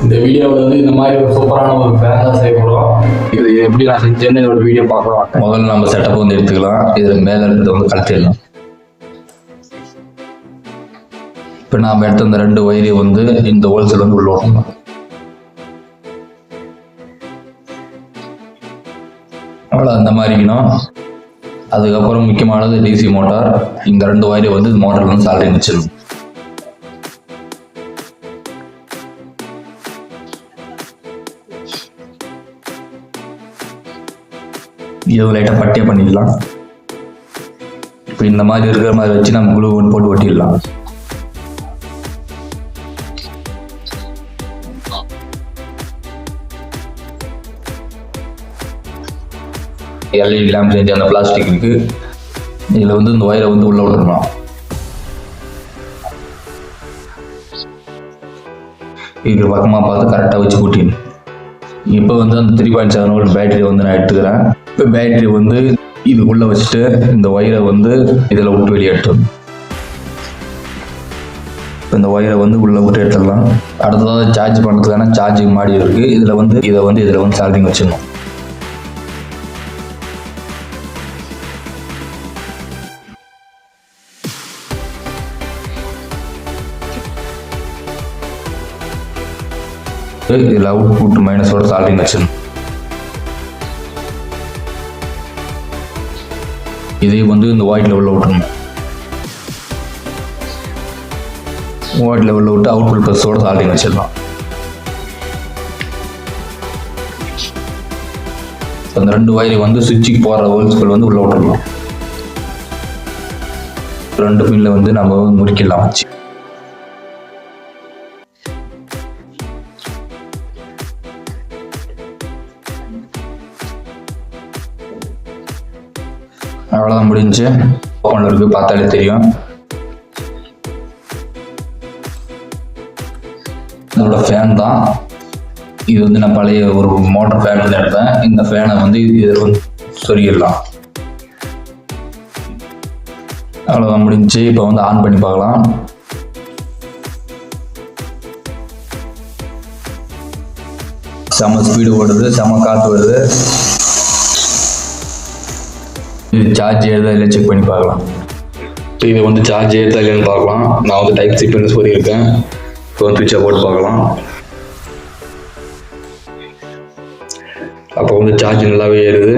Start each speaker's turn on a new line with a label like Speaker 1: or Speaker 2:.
Speaker 1: இந்த வீடியோவில் வந்து இந்த மாதிரி ஒரு சூப்பரான ஒரு ஃபேன் தான் செய்ய போகிறோம். இது எப்படி நான் செஞ்சேன்னு இதோட வீடியோ பார்க்கலாம்.
Speaker 2: முதல்ல நம்ம செட்டப் வந்து எடுத்துக்கலாம். இதில் மேலே இருக்கிறத வந்து கழட்டிடலாம். இப்போ நாம் எடுத்த இந்த 2 ஒயரை வந்து இந்த ஹோல்ஸில் வந்து உள்ள ஓட்டலாம். அவ்வளோ அந்த மாதிரிக்கணும். அதுக்கப்புறம் முக்கியமானது டிசி மோட்டார். இந்த 2 ஒயரை வந்து மோட்டரில் வந்து சால்டிங் வச்சிடணும். இது லைட்டாக பட்டியாக பண்ணிடலாம். இப்போ இந்த மாதிரி இருக்கிற மாதிரி வச்சு நம்ம குளூ ஒன்று போட்டு ஒட்டிடலாம். எல்இடி லேம்ப் செஞ்சு அந்த பிளாஸ்டிக் இருக்கு. இதில் வந்து இந்த ஒயரை வந்து உள்ள விட்டுருலாம். இதுக்கு பக்கமாக பார்த்து கரெக்டாக வச்சு கூட்டிடணும். இப்போ வந்து அந்த 3.7 வோல்ட் பேட்டரி வந்து நான் எடுத்துக்கிறேன். இப்போ பேட்டரி வந்து இது உள்ளே வச்சுட்டு இந்த ஒயரை வந்து இதில் விட்டு வெளியே எடுத்துடணும். இப்போ இந்த ஒயரை வந்து உள்ளே விட்டு எடுத்துடலாம். அடுத்ததாக சார்ஜ் பண்ணுறதுக்கான சார்ஜிங் மாடி இருக்குது. இதில் வந்து இதில் வந்து சார்ஜிங் வச்சிடணும். இதில் அவுட்புட் மைனஸோட சால்டிங் வச்சிடணும். இதே வந்து இந்த வாய்ட் லெவலில் விட்டுருணும். வாய்ட் லெவலில் விட்டு அவுட்புட் ப்ளஸோட சால்டிங் வச்சிடலாம். அந்த 2 ஒயரை வந்து சுவிட்சுக்கு போகிற ஹோல்ஸ்கள் வந்து உள்ள விட்டுடலாம். 2 பின்ல வந்து நம்ம முறிக்கலாம் வச்சு. அவ்வளோதான் முடிஞ்சு. ஓப்பனில் இருக்குது, பார்த்தாலே தெரியும். இதோட ஃபேன் தான் இது. வந்து நான் பழைய ஒரு மோட்டர் ஃபேன் வந்து எடுப்பேன். இந்த ஃபேனை வந்து இதில் வந்து சொருகிடலாம். அவ்வளோதான் முடிஞ்சு. இப்போ வந்து ஆன் பண்ணி பார்க்கலாம். செம ஸ்பீடு ஓடுது, செம காற்று வருது. இது சார்ஜ் ஏறுதா இல்லை செக் பண்ணி பார்க்கலாம்.
Speaker 1: இது வந்து சார்ஜ் ஏறுதா இல்லைன்னு பார்க்கலாம். நான் வந்து டைப் சி பண்ணி சொல்லியிருக்கேன். இப்போ வந்து சுவிட்சை போட்டு பார்க்கலாம். அப்போ வந்து சார்ஜ் நல்லாவே ஏறுது.